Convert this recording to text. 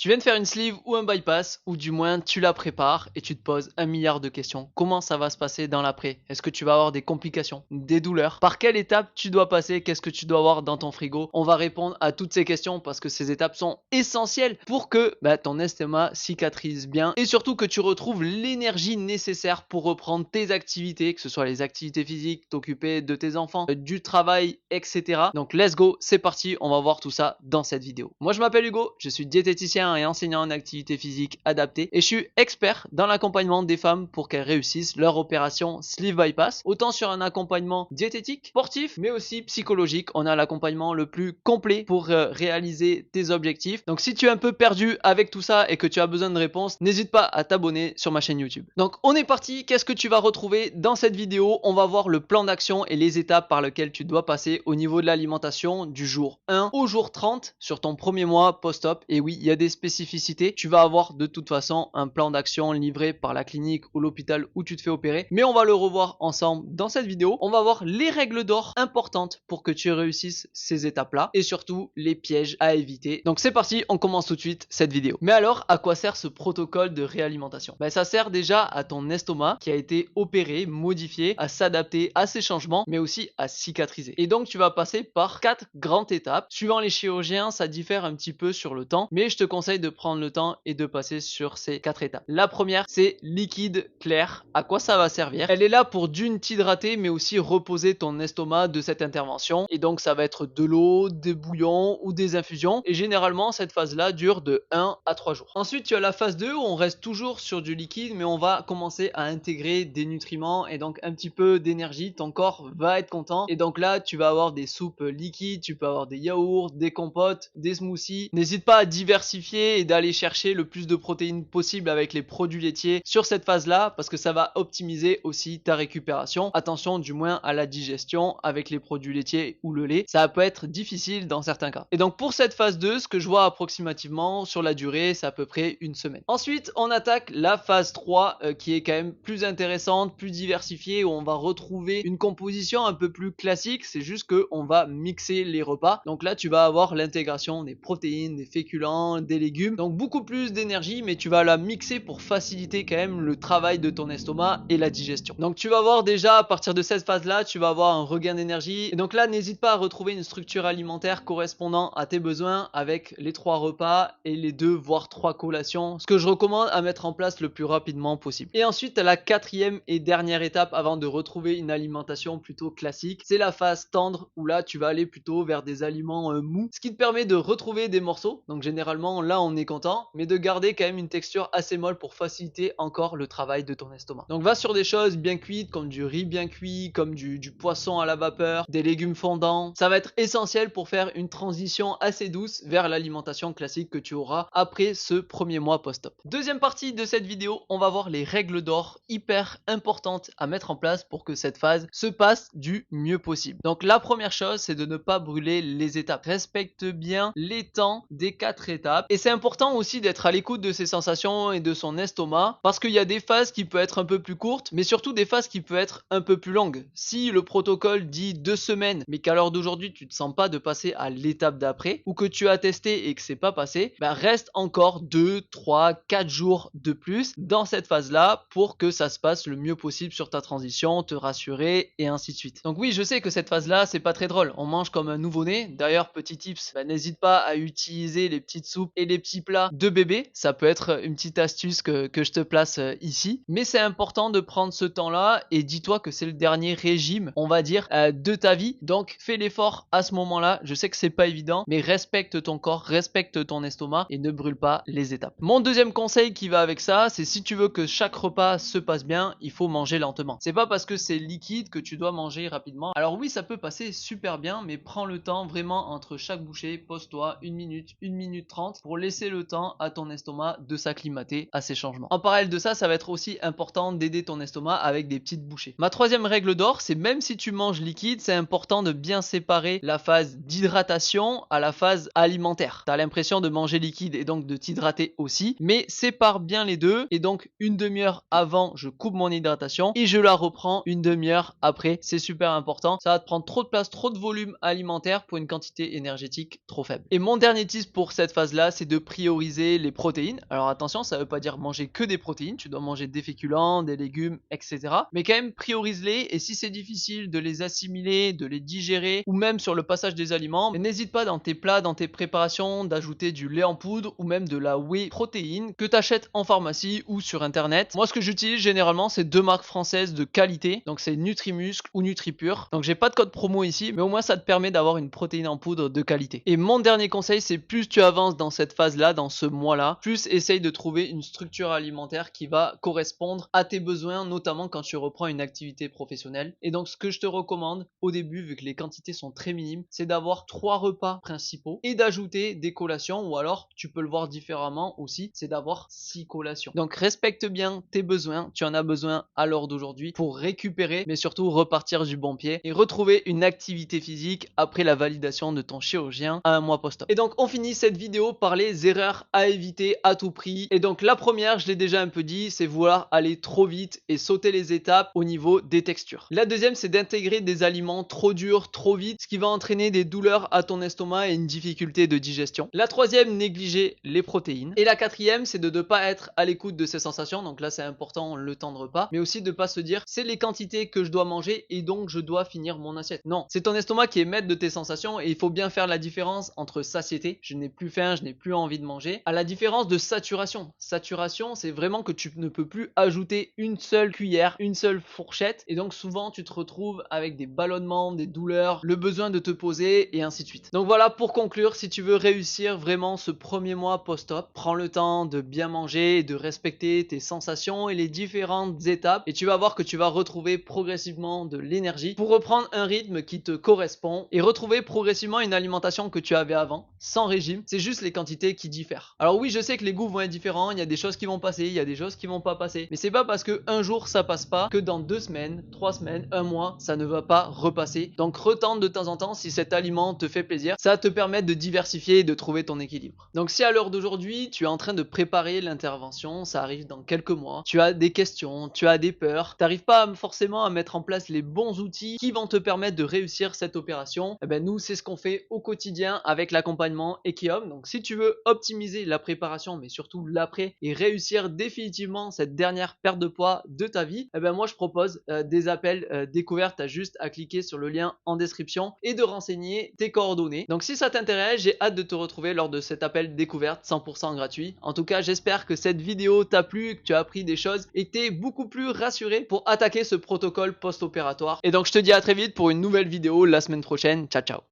Tu viens de faire une sleeve ou un bypass, ou du moins tu la prépares et tu te poses un milliard de questions. Comment ça va se passer dans l'après? Est-ce que tu vas avoir des complications, des douleurs? Par quelle étape tu dois passer? Qu'est-ce que tu dois avoir dans ton frigo? On va répondre à toutes ces questions parce que ces étapes sont essentielles pour que ton estomac cicatrise bien et surtout que tu retrouves l'énergie nécessaire pour reprendre tes activités, que ce soit les activités physiques, t'occuper de tes enfants, du travail, etc. Donc let's go, c'est parti, on va voir tout ça dans cette vidéo. Moi je m'appelle Hugo, je suis diététicien et enseignant en activité physique adaptée et je suis expert dans l'accompagnement des femmes pour qu'elles réussissent leur opération sleeve bypass, autant sur un accompagnement diététique, sportif, mais aussi psychologique. On a l'accompagnement le plus complet pour réaliser tes objectifs. Donc si tu es un peu perdu avec tout ça et que tu as besoin de réponses, n'hésite pas à t'abonner sur ma chaîne YouTube. Donc on est parti, qu'est-ce que tu vas retrouver dans cette vidéo? On va voir le plan d'action et les étapes par lesquelles tu dois passer au niveau de l'alimentation du jour 1 au jour 30 sur ton premier mois post-op. Et oui, il y a des spécificités. Tu vas avoir de toute façon un plan d'action livré par la clinique ou l'hôpital où tu te fais opérer. Mais on va le revoir ensemble dans cette vidéo. On va voir les règles d'or importantes pour que tu réussisses ces étapes-là et surtout les pièges à éviter. Donc c'est parti, on commence tout de suite cette vidéo. Mais alors, à quoi sert ce protocole de réalimentation? Ça sert déjà à ton estomac qui a été opéré, modifié, à s'adapter à ces changements, mais aussi à cicatriser. Et donc tu vas passer par 4 grandes étapes. Suivant les chirurgiens, ça diffère un petit peu sur le temps, mais je te conseille de prendre le temps et de passer sur ces 4 étapes. La première, c'est liquide clair. À quoi ça va servir? Elle est là pour d'une t'hydrater, mais aussi reposer ton estomac de cette intervention. Et donc ça va être de l'eau, des bouillons ou des infusions. Et généralement, cette phase-là dure de 1 à 3 jours. Ensuite, tu as la phase 2 où on reste toujours sur du liquide, mais on va commencer à intégrer des nutriments et donc un petit peu d'énergie. Ton corps va être content. Et donc là, tu vas avoir des soupes liquides, tu peux avoir des yaourts, des compotes, des smoothies. N'hésite pas à diversifier et d'aller chercher le plus de protéines possible avec les produits laitiers sur cette phase-là parce que ça va optimiser aussi ta récupération. Attention du moins à la digestion avec les produits laitiers ou le lait. Ça peut être difficile dans certains cas. Et donc pour cette phase 2, ce que je vois approximativement sur la durée, c'est à peu près une semaine. Ensuite, on attaque la phase 3 qui est quand même plus intéressante, plus diversifiée où on va retrouver une composition un peu plus classique. C'est juste qu'on va mixer les repas. Donc là, tu vas avoir l'intégration des protéines, des féculents, des légumes. Donc beaucoup plus d'énergie, mais tu vas la mixer pour faciliter quand même le travail de ton estomac et la digestion. Donc tu vas voir déjà à partir de cette phase-là, tu vas avoir un regain d'énergie. Et donc là, n'hésite pas à retrouver une structure alimentaire correspondant à tes besoins avec les 3 repas et les 2 voire 3 collations. Ce que je recommande à mettre en place le plus rapidement possible. Et ensuite, la 4e et dernière étape avant de retrouver une alimentation plutôt classique, c'est la phase tendre où là, tu vas aller plutôt vers des aliments mous, ce qui te permet de retrouver des morceaux. Donc généralement, là, on est content, mais de garder quand même une texture assez molle pour faciliter encore le travail de ton estomac. Donc va sur des choses bien cuites, comme du riz bien cuit, comme du poisson à la vapeur, des légumes fondants. Ça va être essentiel pour faire une transition assez douce vers l'alimentation classique que tu auras après ce premier mois post-op. Deuxième partie de cette vidéo, on va voir les règles d'or hyper importantes à mettre en place pour que cette phase se passe du mieux possible. Donc la première chose, c'est de ne pas brûler les étapes. Respecte bien les temps des 4 étapes. Et c'est important aussi d'être à l'écoute de ses sensations et de son estomac parce qu'il y a des phases qui peuvent être un peu plus courtes, mais surtout des phases qui peuvent être un peu plus longues. Si le protocole dit 2 semaines, mais qu'à l'heure d'aujourd'hui, tu ne te sens pas de passer à l'étape d'après, ou que tu as testé et que c'est pas passé, reste encore 2, 3, 4 jours de plus dans cette phase-là pour que ça se passe le mieux possible sur ta transition, te rassurer et ainsi de suite. Donc oui, je sais que cette phase-là, c'est pas très drôle. On mange comme un nouveau-né. D'ailleurs, petit tips, n'hésite pas à utiliser les petites soupes et les petits plats de bébé. Ça peut être une petite astuce que je te place ici. Mais c'est important de prendre ce temps-là et dis-toi que c'est le dernier régime, on va dire, de ta vie. Donc fais l'effort à ce moment-là. Je sais que c'est pas évident, mais respecte ton corps, respecte ton estomac et ne brûle pas les étapes. Mon deuxième conseil qui va avec ça, c'est si tu veux que chaque repas se passe bien, il faut manger lentement. C'est pas parce que c'est liquide que tu dois manger rapidement. Alors oui, ça peut passer super bien, mais prends le temps vraiment entre chaque bouchée, pose-toi 1 minute, 1 minute 30 pour laisser le temps à ton estomac de s'acclimater à ces changements. En parallèle de ça, ça va être aussi important d'aider ton estomac avec des petites bouchées. Ma troisième règle d'or, c'est même si tu manges liquide, c'est important de bien séparer la phase d'hydratation à la phase alimentaire. Tu as l'impression de manger liquide et donc de t'hydrater aussi, mais sépare bien les deux et donc une demi-heure avant, je coupe mon hydratation et je la reprends une demi-heure après. C'est super important. Ça va te prendre trop de place, trop de volume alimentaire pour une quantité énergétique trop faible. Et mon dernier tip pour cette phase-là, c'est de prioriser les protéines. Alors attention, ça veut pas dire manger que des protéines, tu dois manger des féculents, des légumes, etc. Mais quand même, priorise-les et si c'est difficile de les assimiler, de les digérer ou même sur le passage des aliments, n'hésite pas dans tes plats, dans tes préparations d'ajouter du lait en poudre ou même de la whey protéine que tu achètes en pharmacie ou sur internet. Moi, ce que j'utilise généralement, c'est deux marques françaises de qualité. Donc c'est Nutrimuscle ou NutriPure. Donc j'ai pas de code promo ici, mais au moins ça te permet d'avoir une protéine en poudre de qualité. Et mon dernier conseil, c'est plus tu avances dans cette phase-là, dans ce mois-là, plus essaye de trouver une structure alimentaire qui va correspondre à tes besoins, notamment quand tu reprends une activité professionnelle. Et donc ce que je te recommande au début, vu que les quantités sont très minimes, c'est d'avoir 3 repas principaux et d'ajouter des collations, ou alors tu peux le voir différemment aussi, c'est d'avoir 6 collations. Donc respecte bien tes besoins, tu en as besoin à l'heure d'aujourd'hui pour récupérer, mais surtout repartir du bon pied et retrouver une activité physique après la validation de ton chirurgien à un mois post-op. Et donc on finit cette vidéo par les erreurs à éviter à tout prix. Et donc la première, je l'ai déjà un peu dit, c'est vouloir aller trop vite et sauter les étapes au niveau des textures. La deuxième, c'est d'intégrer des aliments trop durs, trop vite, ce qui va entraîner des douleurs à ton estomac et une difficulté de digestion. La troisième, négliger les protéines. Et la quatrième, c'est de ne pas être à l'écoute de ses sensations. Donc là, c'est important le temps de repas, mais aussi de pas se dire c'est les quantités que je dois manger et donc je dois finir mon assiette. Non, c'est ton estomac qui est maître de tes sensations et il faut bien faire la différence entre satiété, je n'ai plus faim, je n'ai plus envie de manger, à la différence de saturation. Saturation, c'est vraiment que tu ne peux plus ajouter une seule cuillère, une seule fourchette et donc souvent tu te retrouves avec des ballonnements, des douleurs, le besoin de te poser et ainsi de suite. Donc voilà, pour conclure, si tu veux réussir vraiment ce premier mois post-op, prends le temps de bien manger et de respecter tes sensations et les différentes étapes et tu vas voir que tu vas retrouver progressivement de l'énergie pour reprendre un rythme qui te correspond et retrouver progressivement une alimentation que tu avais avant, sans régime. C'est juste les quantités qui diffèrent. Alors oui, je sais que les goûts vont être différents, il y a des choses qui vont passer, il y a des choses qui vont pas passer, mais c'est pas parce que un jour ça passe pas que dans 2 semaines, 3 semaines, un mois, ça ne va pas repasser. Donc retente de temps en temps si cet aliment te fait plaisir, ça va te permettre de diversifier et de trouver ton équilibre. Donc si à l'heure d'aujourd'hui, tu es en train de préparer l'intervention, ça arrive dans quelques mois, tu as des questions, tu as des peurs, tu n'arrives pas forcément à mettre en place les bons outils qui vont te permettre de réussir cette opération, eh ben nous c'est ce qu'on fait au quotidien avec l'accompagnement Equiom. Donc si tu veux optimiser la préparation mais surtout l'après et réussir définitivement cette dernière perte de poids de ta vie, eh ben moi je propose des appels découvertes. Tu as juste à cliquer sur le lien en description et de renseigner tes coordonnées. Donc si ça t'intéresse, j'ai hâte de te retrouver lors de cet appel découverte 100% gratuit. En tout cas, j'espère que cette vidéo t'a plu, que tu as appris des choses et que tu es beaucoup plus rassuré pour attaquer ce protocole post-opératoire. Et donc je te dis à très vite pour une nouvelle vidéo la semaine prochaine. Ciao ciao.